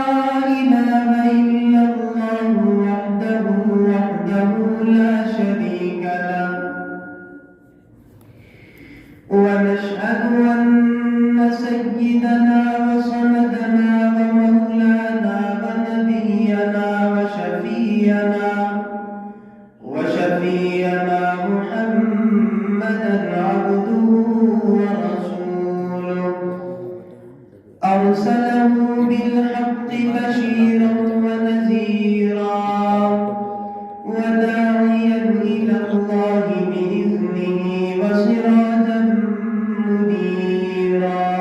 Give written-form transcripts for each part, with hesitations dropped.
إله إلا الله وحده لا شريك له ونشهد أن سيدنا وسندنا ومولانا ونبينا وشفينا محمدا عبده ورسوله أرسله بالحق بشيرا ونذيرا وداعيا إلى الله بإذنه وسراجا منيرا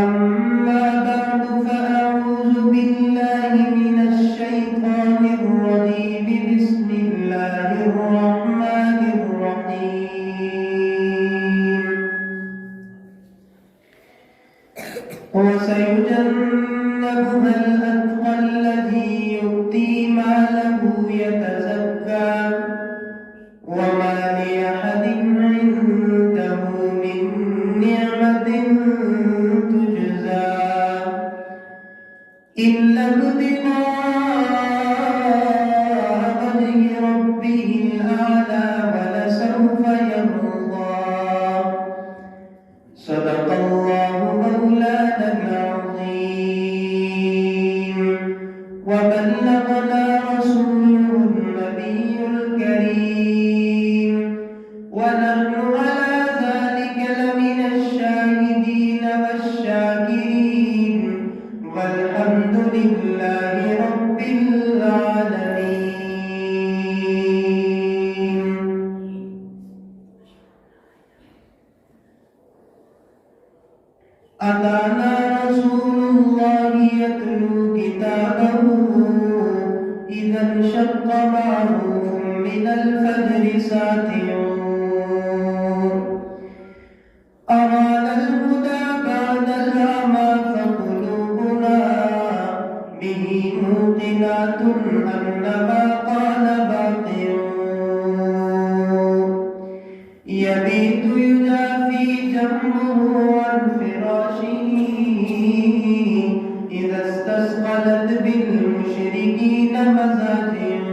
أما بعد فأعوذ بالله من الشيطان الرجيم بسم الله الرحمن الرحيم وسيجنبها الأتقى الذي يؤتي ماله يتزكى وما لأحد عنده من نعمة تجزى إلا ابتغاء وجه ربه الأعلى ولسوف يرضى صدق الله مولانا العظيم وبلغنا رسوله النبي الكريم ونحن على ذلك لمن الشاهدين والشاكرين والحمد لله رب العالمين. أتانا رسول الله يتلو كتابه إذا انشق معروف من الفجر ساتعون أراد الهدى بعد العمى فقلوبنا به موقنات أن ما قال باطل يبيت يجافي جنبه عن فراشه إذا استثقلت بالمشركين مزاجع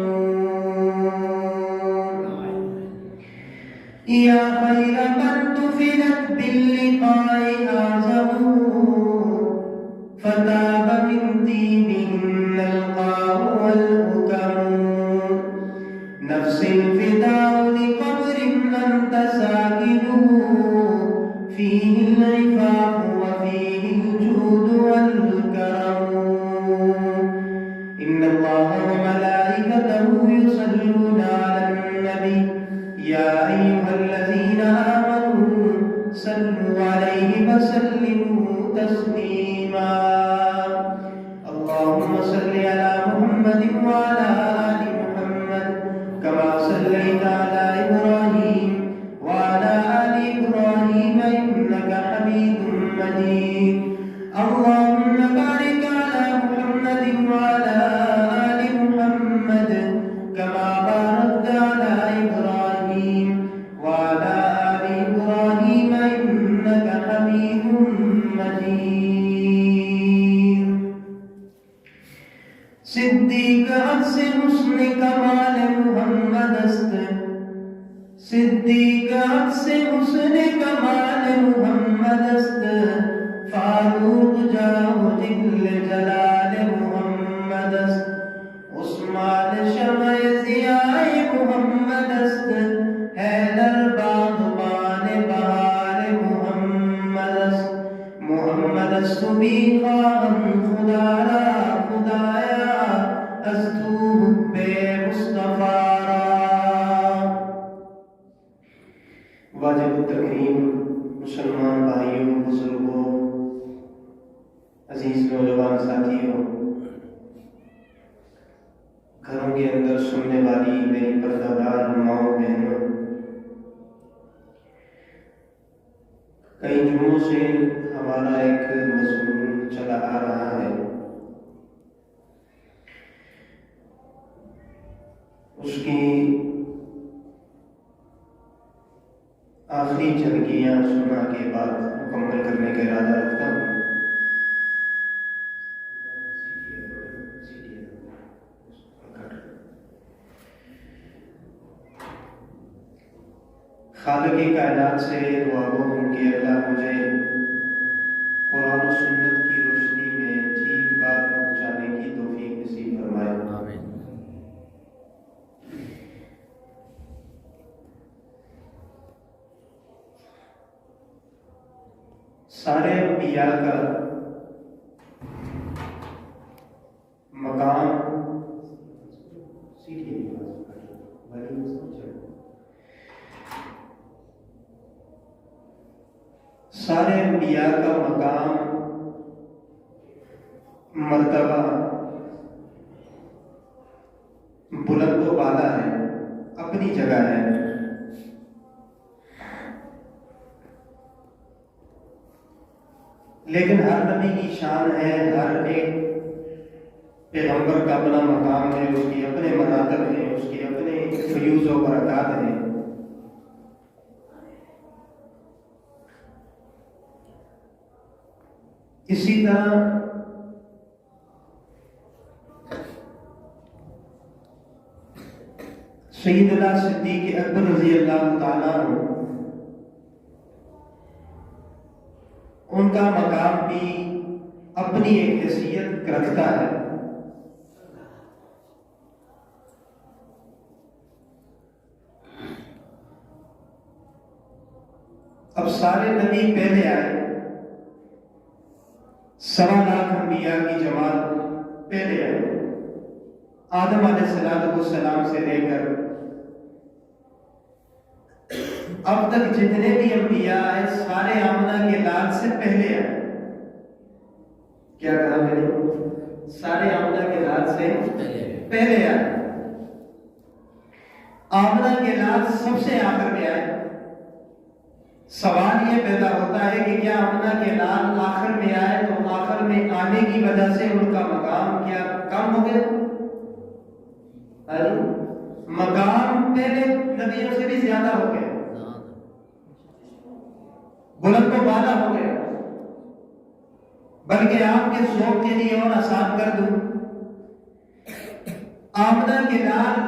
يا خير من دفنت باللقاء أعزموا فتاب من طيبهن القاع والبكم نفس الفداء لقبر أنت ساكنه فيه العفاف وفيه الجود والكرم إن الله وملائكته يصلون على النبي يا أيها الذين آمنوا صلوا عليه وسلموا تسليما اللهم صل على محمد وعلى آل محمد كما صليت على إبراهيم وعلى آل إبراهيم إنك حميد مجيد اللهم بارك على محمد وعلى آل محمد كما باركت على إبراهيم وعلى آل إبراهيم إنك حميد مجيد. صدیق عکس حسن کمال محمد است صدیق عکس حسن کمال محمد است فاروق جاہ جل جلال محمد است عثمان شمع ضیاء محمد است حیدر باغبان بہار محمد است محمد است بی خواہم خدا را خدایا از تو حب مصطفیٰ را. واجب التکریم مسلمان بھائیوں بزرگوں عزیز نوجوان ساتھیوں گھروں کے اندر سننے والی میری پردہ ماؤں بہنوں کئی جمعوں سے ہمارا ایک مضمون چلا آ رہا ہے اس کی آخری جھلکیاں سنا کے بعد مکمل کرنے کا ارادہ رکھتا ہوں. خالق کائنات سے دعا گو ہوں کہ اللہ مجھے قرآن و سنت کی روشنی میں ٹھیک بات پہنچانے کی توفیق نصیب فرمائے۔ آمین۔ سارے انبیاء کا مقام سارے انبیاء کا مقام، مرتبہ بلند و بالا ہے، اپنی جگہ ہے۔ لیکن ہر نبی کی شان ہے، ہر ایک پیغمبر کا اپنا مقام ہے، اس کے اپنے مراتب ہیں، اس کے اپنے فیوز و برکات ہیں۔ اسی طرح سیدنا صدیق اکبر رضی اللہ تعالیٰ عنہ، ان کا مقام بھی اپنی ایک حیثیت رکھتا ہے۔ اب سارے نبی پہلے آئے، 1.25 لاکھ انبیاء کی جماعت پہلے آئے، آدم علیہ السلام سے لے کر اب تک جتنے بھی انبیاء آئے سارے آمنہ کے لال سے پہلے آئے۔ کیا کہا میں نے؟ سارے آمنہ کے لال سے پہلے آئے۔ آمنہ کے لال سب سے آخر میں آئے۔ سوال یہ پیدا ہوتا ہے کہ کیا آمنہ کے لال آخر میں آئے تو آخر میں آنے کی وجہ سے ان کا مقام کیا کم ہو گیا؟ مقام پہلے نبیوں سے بھی زیادہ ہو گیا، بلند و بالا ہو گیا۔ بلکہ آپ کے ذوق کے لیے اور آسان کر دوں، آمنہ کے لال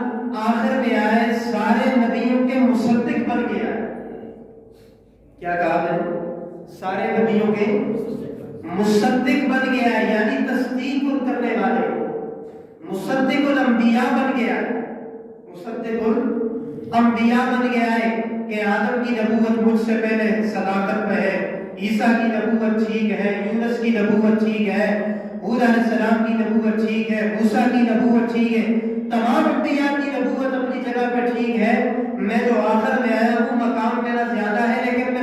آخر میں آئے، سارے نبیوں کے مصدق بن گیا۔ کیا کہا میں نے؟ سارے نبیوں کے مصدق بن گیا ہے، یعنی تصدیق کرنے والے، مصدق الانبیاء بن گیا، مصدق الانبیاء بن گیا ہے کہ آدم کی نبوت مجھ سے پہلے صداقت پہ ہے، عیسیٰ کی نبوت ٹھیک ہے، یونس کی نبوت ٹھیک ہے، ہود علیہ السلام کی نبوت ٹھیک ہے، موسیٰ کی نبوت ٹھیک ہے، تمام انبیاء کی نبوت اپنی جگہ پہ ٹھیک ہے۔ میں جو آخر میں آیا وہ مقام میرا زیادہ ہے، لیکن میں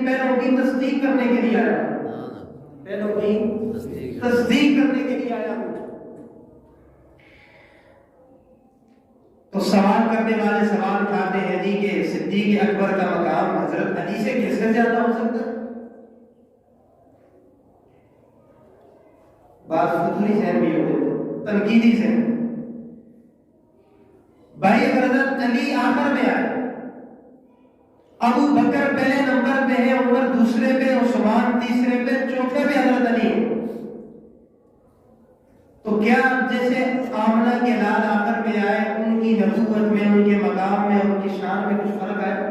پہلوں کی تصدیق کرنے کے لیے آیا ہوں، پہلوں کی تصدیق کرنے کے لیے آیا ہوں۔ تو سوال کرنے والے سوال اٹھاتے ہیں جی کہ صدیق اکبر کا مقام حضرت علی سے کس سے زیادہ ہو سکتا ہے؟ بات فضولی ذہن بھی ہوتے، تنقیدی ذہن۔ بھائی حضرت علی آخر میں آئے، ابو بکر پہلے نمبر پہ ہے، عمر دوسرے پہ، عثمان تیسرے پہ، چوتھے پہ حضرت علی ہے، تو کیا جیسے آمنہ کے لال آخر میں آئے ان کی نبوت میں، ان کے مقام میں، ان کی شان میں کچھ فرق آیا؟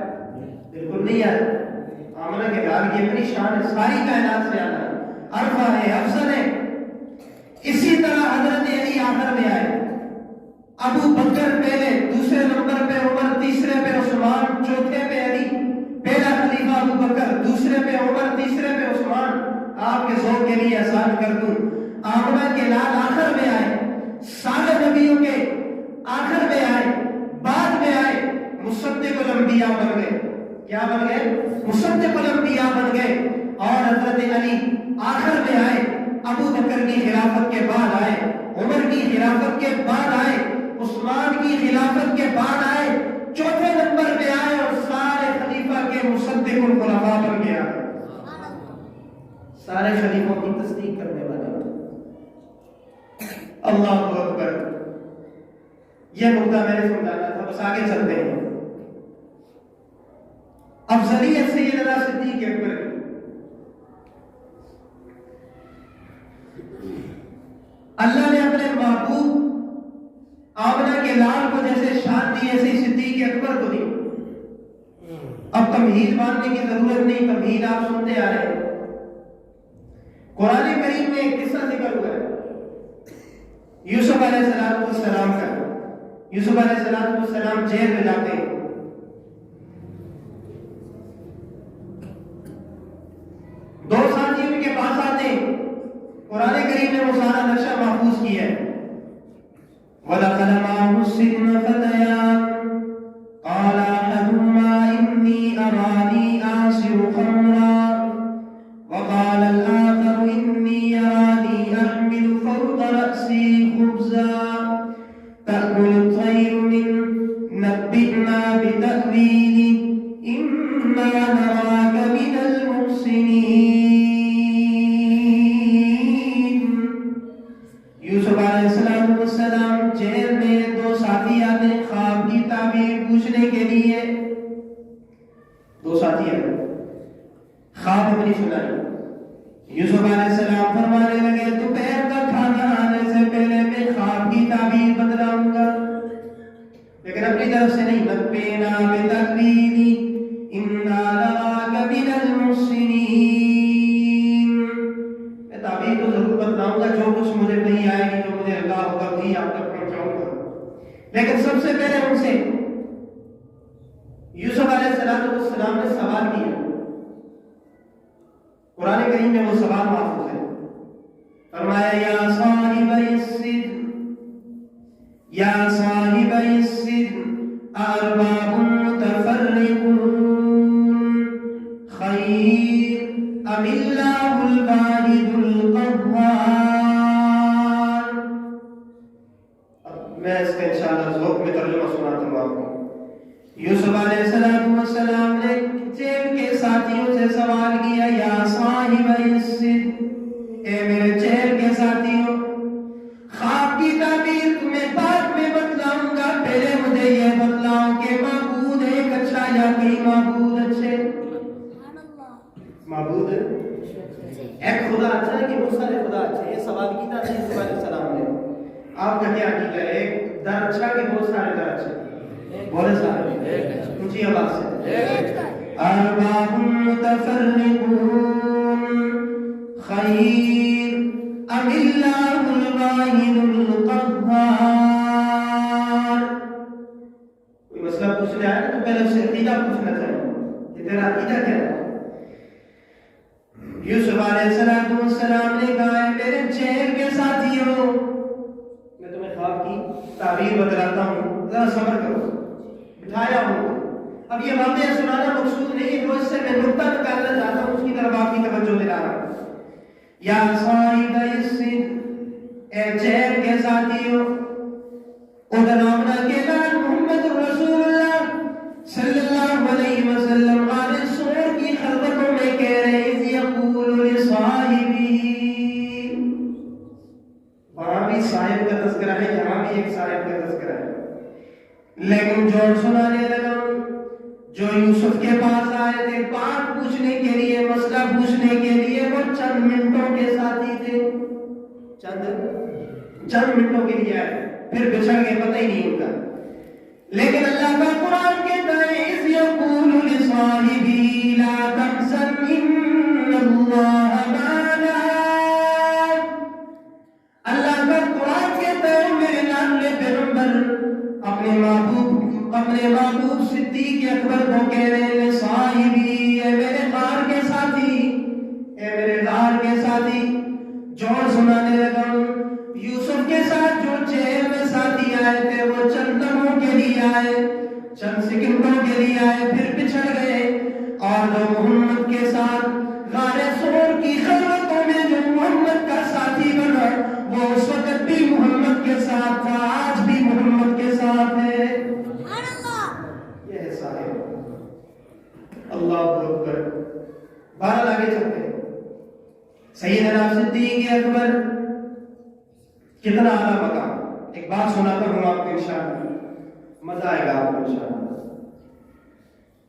بالکل نہیں آیا۔ آمنہ کے لال کی اپنی شان ہے، ساری کائنات سے زیادہ عرفہ ہے، افضل ہے۔ اسی طرح حضرت علی آخر میں آئے، ابو بکر پہلے، دوسرے نمبر پہ عمر، تیسرے پہ عثمان، چوتھے پہ علی، پہلا خلیفہ ابو بکر، دوسرے پہ عمر، تیسرے پہ عثمان۔ آپ کے ذوق کے لیے آسان کر دوں، آمنہ کے لال آخر میں آئے، سارے نبیوں کے آخر میں آئے، بعد میں آئے، مصدق الانبیاء بن گئے۔ کیا بن گئے؟ مصدق الانبیاء بن گئے۔ اور حضرت علی آخر میں آئے، ابو بکر کی خلافت کے بعد آئے، عمر کی خلافت کے بعد آئے، عثمان کی خلافت کے بعد آئے، چوتھے نمبر پہ آئے، اور سارے خلیفہ کے مصدق الخلفاء بن گیا، سارے خلیفوں کی تصدیق کرنے والے۔ اللہ اکبر۔ یہ نقطہ میں نے سمجھانا تھا، بس آگے چلتے ہیں۔ افضلیت سیدنا صدیق اکبر کی، اللہ نے اپنے محبوب آمنہ کے لال کو جیسے شان دی، ایسے صدیق اکبر کو دی۔ اب تمہید باندھنے کی ضرورت نہیں، تمہید آپ سنتے آ رہے ہیں۔ قرآن کریم میں ایک قصہ ذکر ہوا ہے یوسف علیہ السلام کا۔ یوسف علیہ السلام جیل میں جاتے ہیں، دو ساتھی ان کے پاس آتے ہیں، قرآن کریم نے وہ سارا نقشہ محفوظ کیا ہے۔ وَدَخَلَ مَعَهُ السِّجْنَ فَتَيَانِ قَالَ أَحَدُهُمَا إِنِّي أَرَانِي أَعْصِرُ خَمْرًا وَقَالَ الْآخَرُ إِنِّي أَرَانِي أَحْمِلُ فَوْقَ رَأْسِي خُبْزًا تَأْكُلُ الطَّيْرُ مِنْهُ نَبِّئْنَا بِتَأْوِيلِهِ إِنَّا نَرَاكَ مِنَ الْمُحْسِنِينَ۔ یوسف علیہ السلام جیل میں، دو ساتھی آتے ہیں خواب کی تعبیر پوچھنے کے لیے۔ دو ساتھی آتے خواب اپنی سنائی۔ یوسف علیہ السلام فرمانے لگے دوپہر کا کھانا آنے سے پہلے میں خواب کی تعبیر بتلاؤں گا، لیکن اپنی طرف سے نہیں۔ نبئنا بتأویلہ انا نراک من المحسنین، میں تعبیر تو ضرور بتلاؤں گا، جو کچھ مجھے نہیں آئے گی، جو مجھے اللہ ہوگا وہی آپ تک پہنچاؤں گا، لیکن سب سے پہلے ان سے یوسف علیہ السلام نے سوال کیا۔ قرآن کریم میں وہ سوال محفوظ ہے۔ فرمایا یا صاحب السجن یا صاحب السجن ارباب متفرقون خیر ام اللہ الواحد القہار۔ میں اس کا انشاءاللہ ذوق میں ترجمہ سناتا ہوں آپ کو۔ یوسف علیہ السلام نے جیل کے ساتھیوں سے سوال کیا یا صاحب السجن، اے میرے جیل کے ساتھیوں، خواب کی تعبیر تمہیں بعد میں بتلاؤں گا، پہلے مجھے یہ بتلاؤ کہ معبود ایک اچھا یا کئی معبود اچھے؟ معبود ایک خدا اچھا ہے کہ بہت سارے خدا اچھے؟ یہ سوال کیا تھا یوسف علیہ السلام نے۔ آپ کا کیا عقیدہ ہے؟ ایک در اچھا کہ بہت سارے در اچھے؟ بولے سارے، اونچی آواز سے۔ ارباب متفرقون خیر ام اللہ الواحد القہار۔ کوئی مسئلہ پوچھنے آئے تو پہلے اسے عقیدہ پوچھنا چاہیے کہ تیرا عقیدہ کیا ہے؟ یوسف علیہ السلام نے کہا ہے میرے جیل کے ساتھیوں، میں تمہیں خواب کی تعبیر بتلاتا ہوں، ذرا صبر کرو۔ بٹھایا ہوں، اب یہ واقعہ سنانا مقصود نہیں ہے، اس سے میں نقطہ نکالنا چاہتا ہوں، اس کی طرف آپ کی توجہ دلا رہا ہوں۔ یا صاحب السجن، اے جیل کے ساتھیوں، ادنامنا کے نام محمد رسول اللہ صلی اللہ علیہ وسلم غار سور کی خلوتوں میں کہہ رہے اذ یقول لصاحبہ، وہاں بھی صاحب کا تذکرہ ہے، یہاں بھی ایک صاحب کا تذکرہ ہے، لیکن جو سنانے لگا جو یوسف کے پاس آئے تھے بات پوچھنے کے لیے، مسئلہ پوچھنے کے لیے، وہ چند منٹوں کے ساتھی تھے، چند منٹوں کے لیے آئے، پھر بچھڑ گئے، پتہ ہی نہیں ان کا۔ لیکن اللہ کا قرآن کہتا ہے اذ یقول لصاحبہ لا تحزن ان اللہ معنا، اللہ کا قرآن کہتا ہے میرے لاڈلے پیغمبر اپنے محبوب صدیق اکبر کو کہہ رہے ہیں صاحبی، اے میرے غار کے ساتھی، اے میرے غار کے ساتھی۔ جوڑ سنانے لگا یوسف کے ساتھ جو جیل میں ساتھی آئے تھے وہ چند لمحوں کے لیے آئے، چند سیکنڈوں کے لیے آئے، پھر پچھڑ گئے، اور جو محمد کے ساتھ غار سور کی خلوتوں میں جو محمد کا ساتھی بنا وہ اس وقت بھی محمد کے ساتھ تھا، آج بھی محمد کے ساتھ ہے۔ یہ ہے صاحب، اللہ اکبر۔ بہرحال آگے چلتے ہیں۔ سیدنا صدیق اکبر کتنا اعلیٰ مقام، ایک بات سناتا ہوں آپ کو، انشاءاللہ مزہ آئے گا آپ کو انشاءاللہ۔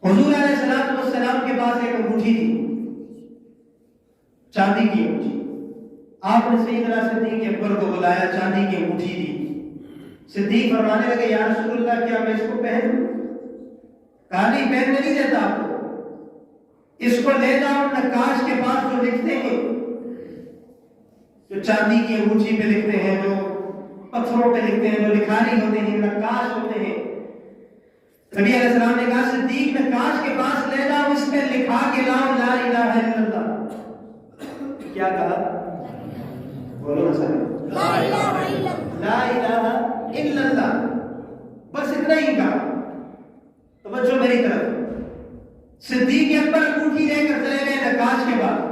حضور علیہ السلام کے پاس ایک انگوٹھی تھی، چاندی کی انگوٹھی۔ آپ نے سیدنا صدیق اکبر کو بلایا، چاندی کی انگوٹھی دی۔ صدیق فرمانے لگے یا رسول اللہ کیا میں اس کو پہنوں؟ کہا نہیں، پہننے نہیں دیتا آپ کو، اس کو لے جاؤ نقاش کے پاس جو لکھتے ہیں، جو چاندی کی انگوٹھی پہ لکھتے ہیں، جو پتھروں پہ لکھتے ہیں، جو لکھاری ہوتے ہیں، نقاش ہوتے ہیں، نبی علیہ السلام نے کہا صدیق نقاش کے پاس لے جاؤ، اس پہ لکھا کے لاؤ لا الہ الا اللہ۔ کیا کہا؟ بولو نا سر، لا الہ الا اللہ، لا الہ الا اللہ، بس اتنا ہی کہا۔ توجہ میری طرف، صدیق اکبر انگوٹھی لے کر چلے گئے نقاش کے بعد،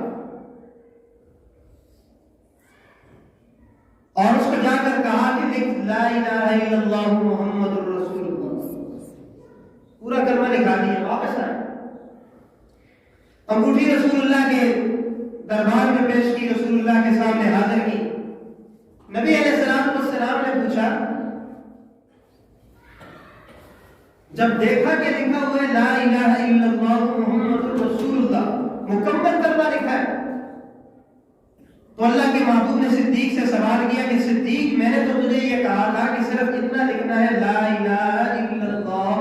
اور اس کو جا کر کہا کہ لکھ لا الہ الا اللہ محمد الرسول اللہ، پورا کلمہ لکھا دیا، واپس آئے، انگوٹھی رسول اللہ کے دربار میں پیش کی، رسول اللہ کے سامنے حاضر کی۔ نبی علیہ السلام نے پوچھا، جب دیکھا کہ لکھا ہوا ہے لا الہ الا اللہ محمد رسول اللہ، مکمل کلمہ لکھا ہے، تو اللہ کے محبوب نے صدیق سے سوال کیا کہ صدیق میں نے تو تجھے یہ کہا تھا کہ صرف اتنا لکھنا ہے لا الہ الا اللہ،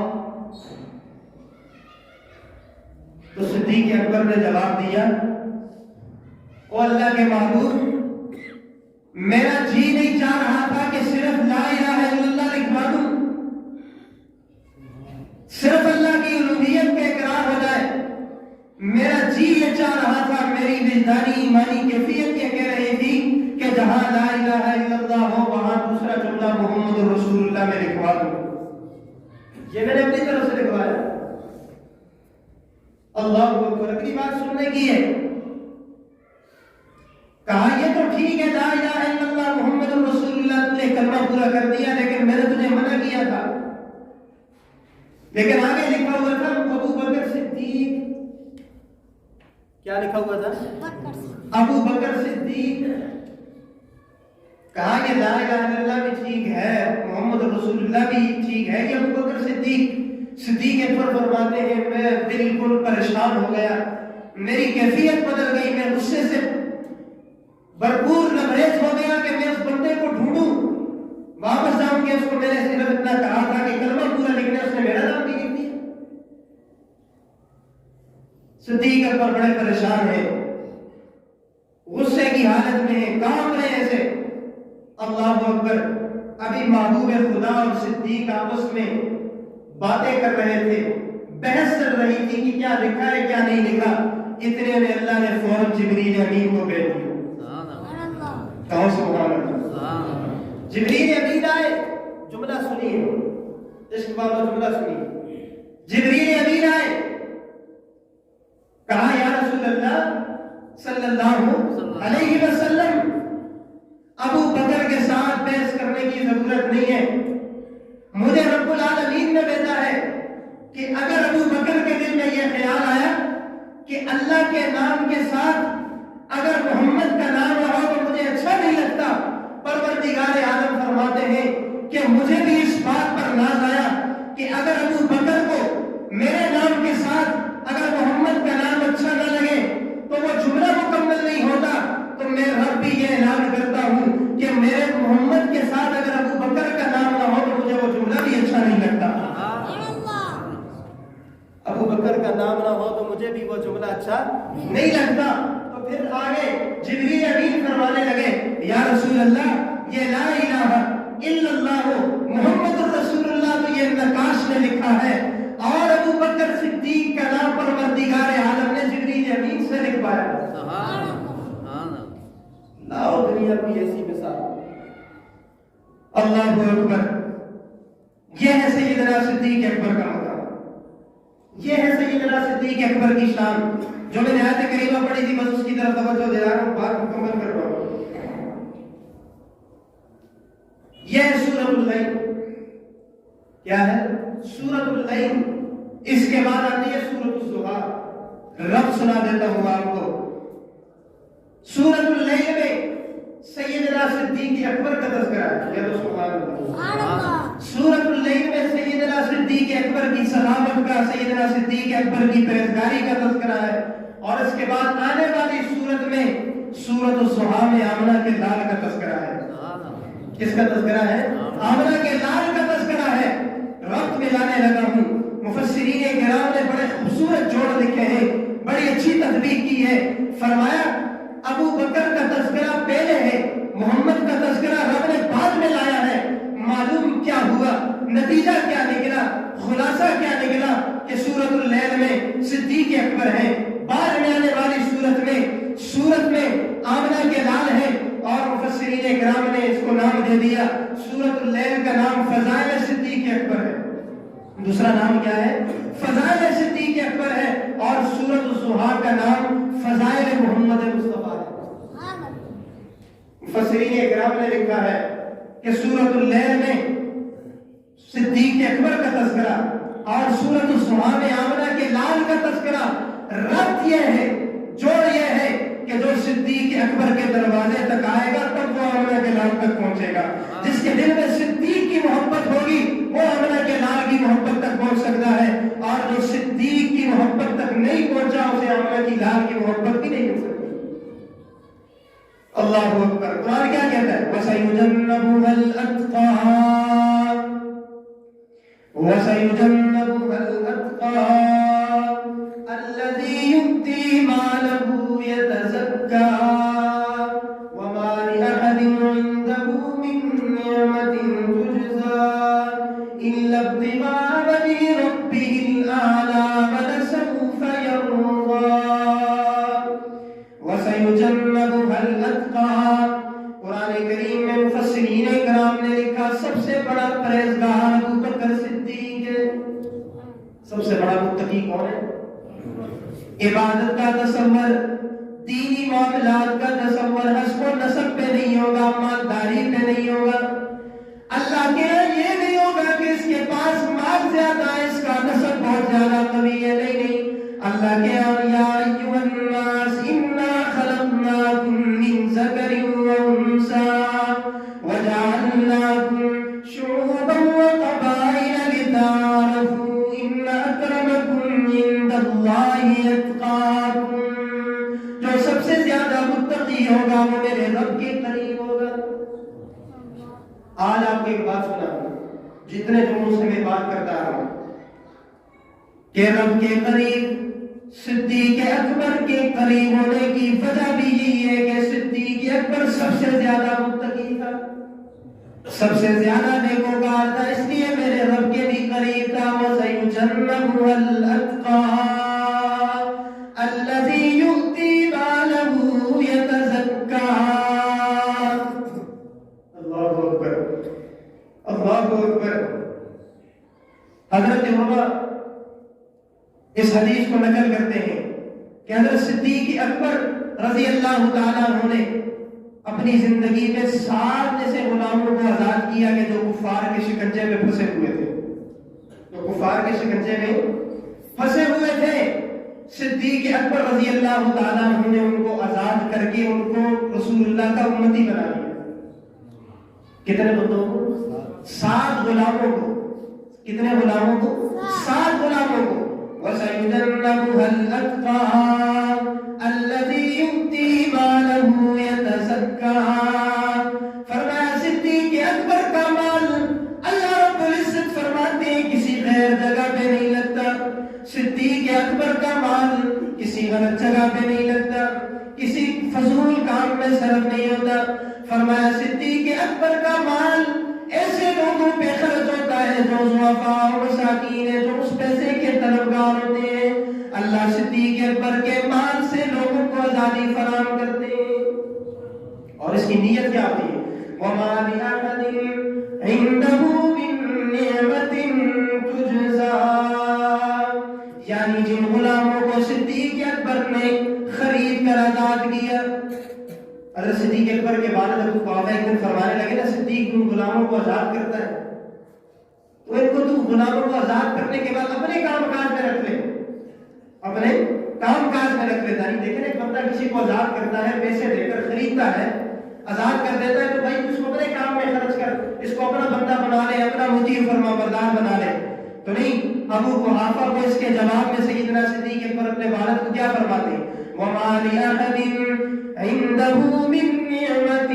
تو صدیق اکبر نے جواب دیا، او اللہ کے محبوب میرا جی نہیں چاہ رہا تھا کہ صرف لا الہ الا اللہ لکھوا دوں، صرف اللہ کی الوہیت کا اقرار ہو جائے، میرا جی یہ چاہ رہا تھا، میری وجدانی ایمانی کیفیت یہ کہہ رہی تھی کہ جہاں لا الہ الا اللہ ہو وہاں دوسرا جملہ محمد رسول اللہ میں لکھوا دوں۔ یہ میں نے اپنی طرف سے لکھوایا۔ اللہ اکبر، اگلی بات سننے کی ہے، کہا یہ تو ٹھیک ہے لا الہ الا اللہ محمد رسول اللہ، تو نے کلمہ پورا کر دیا، لیکن میں نے تجھے منع کیا تھا، لیکن آگے لکھا ہوا تھا ابو بکر صدیق، کیا لکھا ہوا تھا؟ ابو بکر صدیق۔ کہا کہ لا الہ الا اللہ بھی ٹھیک ہے، محمد رسول اللہ بھی ٹھیک ہے، کہ ابو بکر صدیق اکبر فرماتے ہیں میں بالکل پریشان ہو گیا، میری کیفیت بدل گئی، میں غصے سے بھرپور لبریز ہو گیا کہ میں اس بندے کو ڈھونڈوں، واپس جاؤں کہ اس کو میں نے صرف اتنا کہا تھا کہ کلمہ پورا لکھنا، اس نے میرا نام بھی لکھ دیا۔ صدیق اکبر بڑے پریشان ہیں، غصے کی حالت میں ہیں، کانپ رہے ہیں ایسے۔ اللہ اکبر، ابھی محبوب خدا اور صدیق آپس میں باتیں کر رہے تھے، بحث چل رہی تھی کہ کیا لکھا ہے کیا نہیں لکھا، اتنے میں اللہ نے فوراً جبریل امین کو بھیج دیا۔ کہاں سبحان اللہ، جبریل امین آئے، جملہ سنیے، عشق والا جملہ سنیے، جبریل امین آئے، کہا یا رسول اللہ صلی اللہ علیہ وسلم ابو بکر کے ساتھ بحث کرنے کی ضرورت نہیں ہے، مجھے رب العالمین نے بھیجا ہے کہ اگر ابو بکر کے دل میں یہ خیال آیا کہ اللہ کے نام کے ساتھ اگر محمد کا نام رہا تو مجھے اچھا نہیں لگتا، پروردگار عالم فرماتے ہیں کہ مجھے بھی اس بات پر ناز آیا کہ اگر ابو بکر کو میرے نام کے ساتھ اگر محمد کا نام اچھا نہ لگے تو وہ جملہ مکمل نہیں ہوتا، تو میں رب بھی یہ اعلان کرتا ہوں کہ میرے محمد کے ساتھ اگر ابو بکر کا نام نہ ہو تو مجھے وہ جملہ بھی اچھا نہیں لگتا، ابو بکر کا نام نہ ہو تو مجھے بھی وہ جملہ اچھا نہیں لگتا۔ تو پھر آگے جبریل امین فرمانے لگے یا رسول اللہ یہ لا الہ الا اللہ محمد الرسول اللہ تو یہ نقاش میں لکھا ہے، اور ابو بکر صدیق کا نام پروردگار عالم نے جبریل امین سے لکھوایا۔ لاؤ دنیا کی ایسی مثال، اللہ اکبر، یہ ہے سیدنا صدیق اکبر کا مقام، یہ ہے سیدنا صدیق اکبر کی شان، جو میں نے آیت کریمہ پڑھی تھی بس اس کی طرف توجہ دے رہا ہوں، بات مکمل کر رہا ہوں۔ یہ ہے سورۃ اللیل، کیا ہے؟ سورۃ اللیل، اس کے بعد آتی ہے سورۃ الضحیٰ، رب سنا دیتا ہوں آپ کو۔ سورۃ اللیل میں سیدنا صدیق اکبر کا تذکرہ ہے، یا تو سبحان اللہ۔ سورۃ اللیل میں سیدنا صدیق اکبر کی صحابت کا، سیدنا صدیق اکبر کی پرہیزگاری کا تذکرہ ہے، اور اس کے بعد آنے والی سورت میں سورۃ الضحیٰ میں آمنہ کے لال کا تذکرہ ہے۔ کس کا تذکرہ ہے؟ آمنہ کے لال کا تذکرہ ہے۔ ربط ملانے لگا ہوں، مفسرین کرام نے بڑے خوبصورت جوڑ لکھے ہیں، بڑی اچھی تطبیق کی ہے. فرمایا ابو بکر کا تذکرہ پہلے ہے, محمد کا تذکرہ رب نے بعد میں لایا ہے. معلوم کیا ہوا, نتیجہ کیا نکلا, خلاصہ کیا نکلا کہ سورۃ اللیل میں صدیق اکبر ہیں, بعد میں آنے والی سورت میں آمنہ کے لال ہیں, اور مفسرین کرام نے اس کو نام دے دیا, سورۃ اللیل کا نام فضائل صدیق اکبر ہے, دوسرا نام کیا ہے, فضائل صدیق اکبر ہے, اور سورۃ الضحیٰ کا نام فضائل محمد مصطفیٰ ہے. مفسرین کرام نے لکھا ہے کہ سورۃ اللیل میں صدیق اکبر کا تذکرہ اور سورۃ الضحیٰ میں آمنہ کے لال کا تذکرہ, ربط یہ ہے, جوڑ یہ ہے کہ جو صدیق اکبر کے دروازے تک آئے گا تب وہ آمنہ کے لال تک پہنچے گا. جس کے دل میں صدیق کی محبت ہوگی وہ آمنہ کے لال کی محبت تک پہنچ سکتا ہے, اور جو صدیق کی محبت تک نہیں پہنچا اسے آمنہ کی لال کی محبت بھی نہیں مل سکتی. اللہ اکبر. قرآن کیا کہتا ہے, وَسَيُجَنَّبُهَا الْأَتْقَى وَسَيُجَنَّبُهَا الْأَتْقَى الَّذِي يُؤْتِي مَالَهُ يَتَزَكَّى وَمَا لِأَحَدٍ عِندَهُ مِن نِّعْمَةٍ تُجْزَى إِلَّا ابْتِغَاءَ وَجْهِ رَبِّهِ الْأَعْلَى وَلَسَوْفَ يَرْضَى. وَسَيُجَنَّبُهَا الْأَتْقَى. قرآن کریم میں مفسرین کرام نے لکھا سب سے بڑا پرہیزگار ابو بکر صدیق ہے. سب سے بڑا متقی کون ہے؟ عبادت کا تصور, دینی معاملات کا تصور حسب و نسب پہ نہیں ہوگا, مالداری پہ نہیں ہوگا, اللہ کے یہ نہیں ہوگا کہ اس کے پاس مال زیادہ ہے, اس کا نسب بہت زیادہ قوی ہے, نہیں. اللہ کے یا ایھا الناس انا خلقناکم من ذکر و انثی وجعلناکم شعوبا وقبائل لتعارفوا ان اکرمکم عند اللہ اتقاکم. جو سب سے زیادہ متقی ہوگا وہ میرے رب کے قریب ہوگا. آج آپ کو ایک بات سنا, جتنے جمعوں سے میں بات کرتا رہا ہوں کہ رب کے قریب, صدیق اکبر کے قریب ہونے کی وجہ بھی یہی ہے کہ صدیق اکبر سب سے زیادہ متقی تھا, سب سے زیادہ نیکوکار تھا, اس لیے میرے رب کے بھی قریب تھا. وَسَيُجَنَّبُهَا الْأَتْقَى الَّذِي يُؤْتِي مَالَهُ يَتَزَكَّى. اللہ اکبر, اللہ اکبر. حضرت عمر اس حدیث کو نقل کرتے ہیں کہ حضرت صدیق اکبر رضی اللہ تعالیٰ عنہ نے اپنی زندگی میں 7 ایسے غلاموں کو آزاد کیا کہ جو کفار کے شکنجے میں پھنسے ہوئے تھے, جو کفار کے شکنجے میں پھنسے ہوئے تھے. صدیق اکبر رضی اللہ تعالیٰ عنہ نے ان کو آزاد کر کے ان کو رسول اللہ کا امتی بنا دیا. کتنے بندوں کو؟ 7 غلاموں کو. کتنے غلاموں کو؟ 7 غلاموں کو. وَسَيُجَنَّبُهَا الْأَتْقَى الَّذِي يُؤْتِي مَالَهُ يَتَزَكَّى. فرمایا صدیق اکبر کا مال اللہ رب العزت فرماتے ہیں کسی غیر جگہ پہ نہیں لگتا. صدیق اکبر کا مال کسی غلط جگہ پہ نہیں لگتا, کسی فضول کام میں صرف نہیں ہوتا. فرمایا صدیق اکبر کا مال ایسے لوگوں پہ خرچ ہوتا ہے جو ضعفاء اور مساکین ہیں, جو اس پیسے کے طلبگار ہوتے ہیں. اللہ صدیق اکبر کے مال سے لوگوں کو آزادی فراہم کرتے ہیں. اور اس کی نیت کیا ہوتی ہے؟ وَمَا لِأَحَدٍ عِندَهُ مِن نِّعْمَةٍ تُجْزَىٰ. یعنی جن غلاموں کو صدیق اکبر نے خرید کر آزاد کیا. حضرت صدیق اکبر کے والد ابو قحافہ ایک دن فرمانے لگے نا, صدیق ان غلاموں کو آزاد کرتا ہے تو ان کو تو غلاموں کو آزاد کرنے کے بعد اپنے کام کاج میں رکھ لے, اپنے کام کاج میں رکھ لیتا. نہیں دیکھیں, ایک بندہ کسی کو آزاد کرتا ہے, پیسے دے کر خریدتا ہے, آزاد کر دیتا ہے تو بھائی اس کو اپنے کام میں خرچ کر, اس کو اپنا بندہ بنا لے, اپنا مدیر فرما بردار بنا لے. تو نہیں, ابو قحافہ کو اس کے جواب میں سیدنا صدیق اکبر اپنے والد کو کیا فرماتے ہیں؟ وَمَا لِأَحَدٍ عِندَهُ مِن نِّعْمَةٍ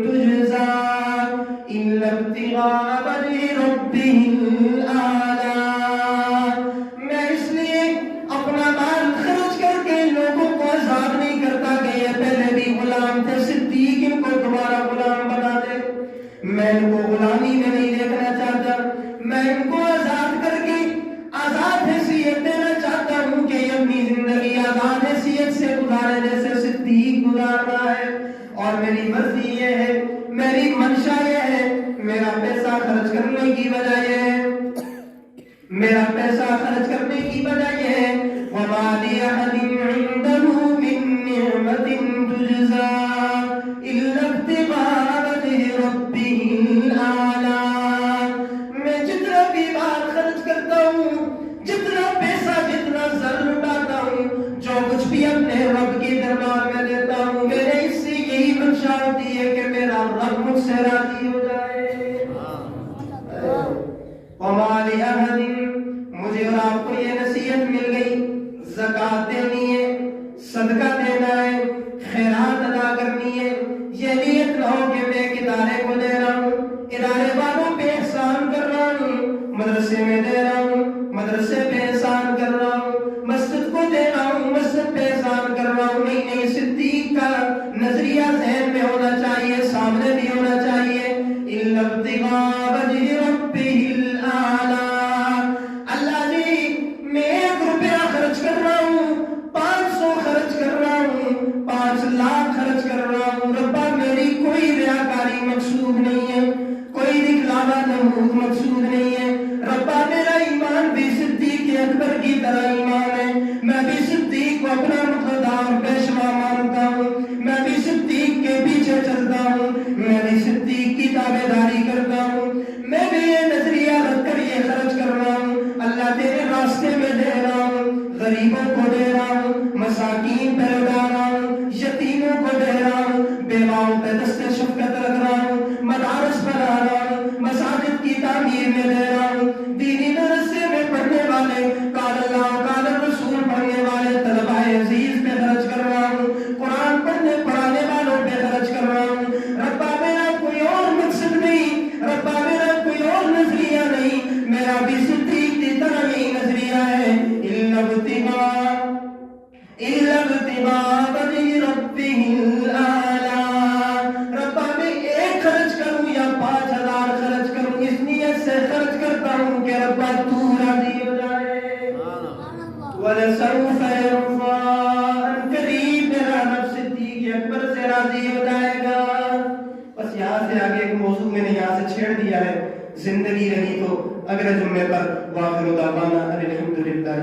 تُجْزَىٰ إِلَّا ابْتِغَاءَ وَجْهِ رَبِّهِ الْأَعْلَىٰ. میں اس لیے اپنا مال خرچ کر کے میری منشا یہ ہے، میرا پیسہ خرچ کرنے کی وجہ یہ ہے، میرا پیسہ خرچ کرنے کی وجہ یہ ہے وَمَا لِأَحَدٍ عِندَهُ مِن نِّعْمَةٍ تُجْزَىٰ إِلَّا ابْتِغَاءَ وَجْهِ رَبِّهِ الْأَعْلَىٰ۔ میں جتنا بھی بار خرچ کرتا ہوں، جتنا پیسہ، جتنا زر لٹاتا ہوں، جو کچھ بھی اپنے رب کے دربار میں دیتا ہوں، میرے اس سے یہی منشا ہوتی ہے کہ میرا رب مجھ سے راضی ہو جائے۔ وَمَا لِأَحَدٍ، مجھے اور آپ کو یہ نصیحت مل گئی، زکوٰۃ دینی ہے، صدقہ دینا ہے، خیرات ادا کرنی ہے۔ یہ نیت نہ ہو کہ میں ایک ادارے کو دے رہا ہوں، ادارے والوں پہ احسان کر رہا ہوں، مدرسے میں دے رہا ہوں، مدرسے پہ احسان کر رہا ہوں، مسجد کو دے رہا ہوں، مسجد پہ احسان کر رہا ہوں۔ نہیں نہیں، صدیق کا نظریہ ذہن میں ہونا چاہیے، سامنے بھی ہونا چاہیے۔ إِلَّا ابْتِغَاءَ وَجْهِ رَبِّهِ الْأَعْلَىٰ۔ اللہ جی، میں 1 روپیہ خرچ کر رہا ہوں، 500 خرچ کر رہا ہوں، 5 لاکھ خرچ کر رہا ہوں، ربا میری کوئی ریاکاری مقصود نہیں ہے، کوئی دکھلاوا نمود مقصود نہیں ہے۔ ربا میرا ایمان بھی صدیق اکبر کی طرح ایمان ہے، میں بھی صدیق کو اپنا مقتدار پیشوا مانتا ہوں، میں بھی صدیق کے پیچھے چلتا ہوں، میں بھی صدیق کی تابعداری کرتا ہوں، میں بھی یہ نظریہ رکھ کر یہ خرچ کر رہا ہوں۔ اللہ تیرے راستے میں دے رہا ہوں، غریبوں کو دے رہا ہوں، مساکین پہ لگا رہا ہوں، یتیموں کو دے رہا ہوں، بیواؤں پہ دست شفقت رکھ رہا ہوں، مدارس بنا رہا ہوں، مساجد کی تعمیر میں دے رہا ہوں، دینی مدرسے میں پڑھنے والے، قال اللہ قال الرسول پڑھنے والے طلبہ عزیز پہ خرچ کر رہا ہوں، قرآن پڑھانے والوں پہ خرچ کر رہا ہوں۔ ربا میرا کوئی اور مقصد نہیں، ربا میرا کوئی اور نظریہ نہیں، میرا بھی صدیق کی طرح یہی نظریہ ہے۔ إِلَّا ابْتِغَاءَ وَجْهِ رَبِّهِ الْأَعْلَىٰ۔ ربا میں 1 خرچ کروں یا 5000 خرچ کروں، اس نیت سے خرچ کرتا ہوں کہ ربا تو راضی ہو جائے۔ وَلَسَوْفَ يَرْضَىٰ، قریب میرا رب صدیق اکبر سے راضی ہو جائے گا۔ بس یہاں سے آگے ایک موضوع میں نے یہاں سے چھیڑ دیا ہے، زندگی رہی تو اگلے جمعے پر۔ وآخر دعوانا ان الحمد للہ۔